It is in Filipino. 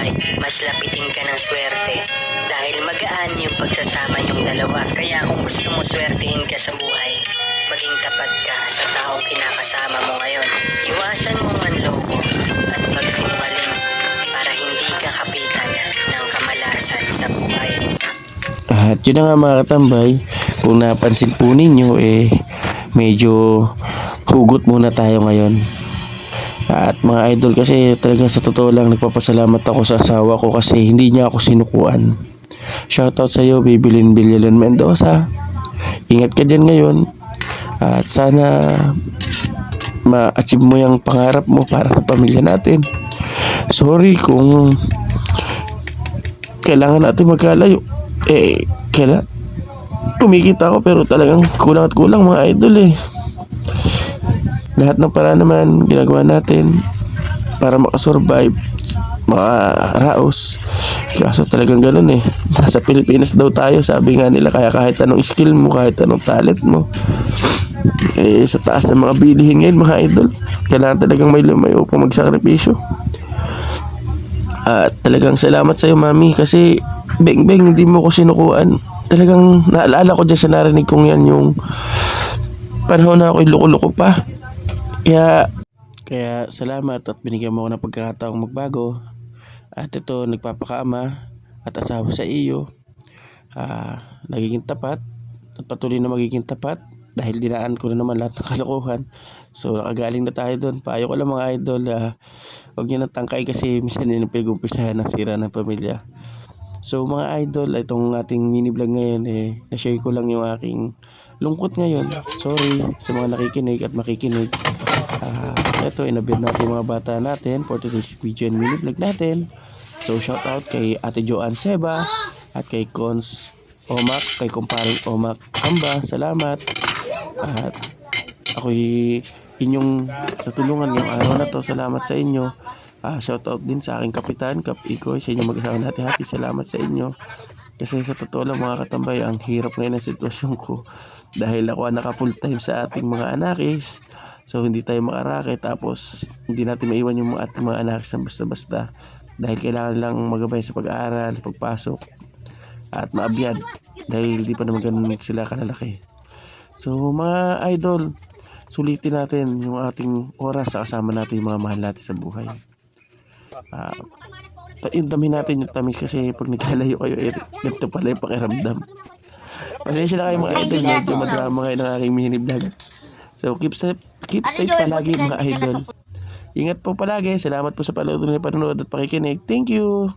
buhay, mas lapitin ka ng swerte dahil magaan yung pagsasama niyong dalawa. Kaya kung gusto mo swertihin ka sa buhay, maging tapat ka sa taong kinakasama mo ngayon. Iwasan mo ang loko at magsinungaling para hindi ka kapitan ng kamalasan sa buhay. At yun na nga mga katambay, kung napansin po ninyo medyo hugot muna tayo ngayon. At mga idol, kasi talaga sa totoo lang nagpapasalamat ako sa asawa ko kasi hindi niya ako sinukuan. Shoutout sa iyo, Bibilin Bilyalan Mendoza. Ingat ka dyan ngayon at sana ma-achieve mo yung pangarap mo para sa pamilya natin. Sorry kung kailangan natin magkalayo. Kailan kumikita ako pero talagang kulang at kulang mga idol Lahat ng paraan naman ginagawa natin para makasurvive, makaraos. Kaso talagang ganun Nasa Pilipinas daw tayo, sabi nga nila, kaya kahit anong skill mo, kahit anong talent mo, sa taas ng mga bilihin ngayon mga idol, kailangan talagang may lumayo upang magsakripisyo. At talagang salamat sa iyo, mami, kasi beng hindi mo ko sinukuan. Talagang naalala ko dyan sa narinig kong yan yung panahon na ako'y loko-loko pa. Kaya salamat at binigyan mo ako ng pagkakataong magbago. At ito, nagpapakaama at asawa sa iyo, nagiging tapat at patuloy na magiging tapat dahil dinaan ko na naman lahat ng kalokohan. So nakagaling na tayo doon. Payo ko lang mga idol, huwag nyo nang tangkay kasi minsan yun ang pinag-umpisahan ng sira ng pamilya. So mga idol, itong ating mini vlog ngayon na-share ko lang yung aking lungkot ngayon. Sorry sa mga nakikinig at makikinig. Ito, inabid natin yung mga bata natin for today's video and mini vlog natin. So shout out kay Ate Joanne Seba at kay Cons Omak, kay kumparing Omak Amba. Salamat. At ako'y inyong natulungan ngayong araw na to. Salamat sa inyo. Shout out din sa aking kapitan, Kap Ikoy, sa inyong mag-asawa natin. Happy, salamat sa inyo. Kasi sa totoo lang mga katambay, ang hirap ngayon ang sitwasyon ko dahil ako naka full time sa ating mga anakis. So hindi tayo makarake, tapos hindi natin maiwan yung ating mga anakis na basta-basta dahil kailangan lang magabay sa pag-aaral, pagpasok at maabiyad dahil hindi pa naman ganun sila kalalaki. So mga idol, sulitin natin yung ating oras sa kasama natin yung mga mahal natin sa buhay. Damin natin yung tamis kasi pag nagkalayo kayo, ganito pala yung pakiramdam. Pasensya na kayo mga idol, medyo madrama kayo ng aking mini vlog. So keep safe palagi mga idol. Ingat po palagi. Salamat po sa panonood at pakikinig. Thank you.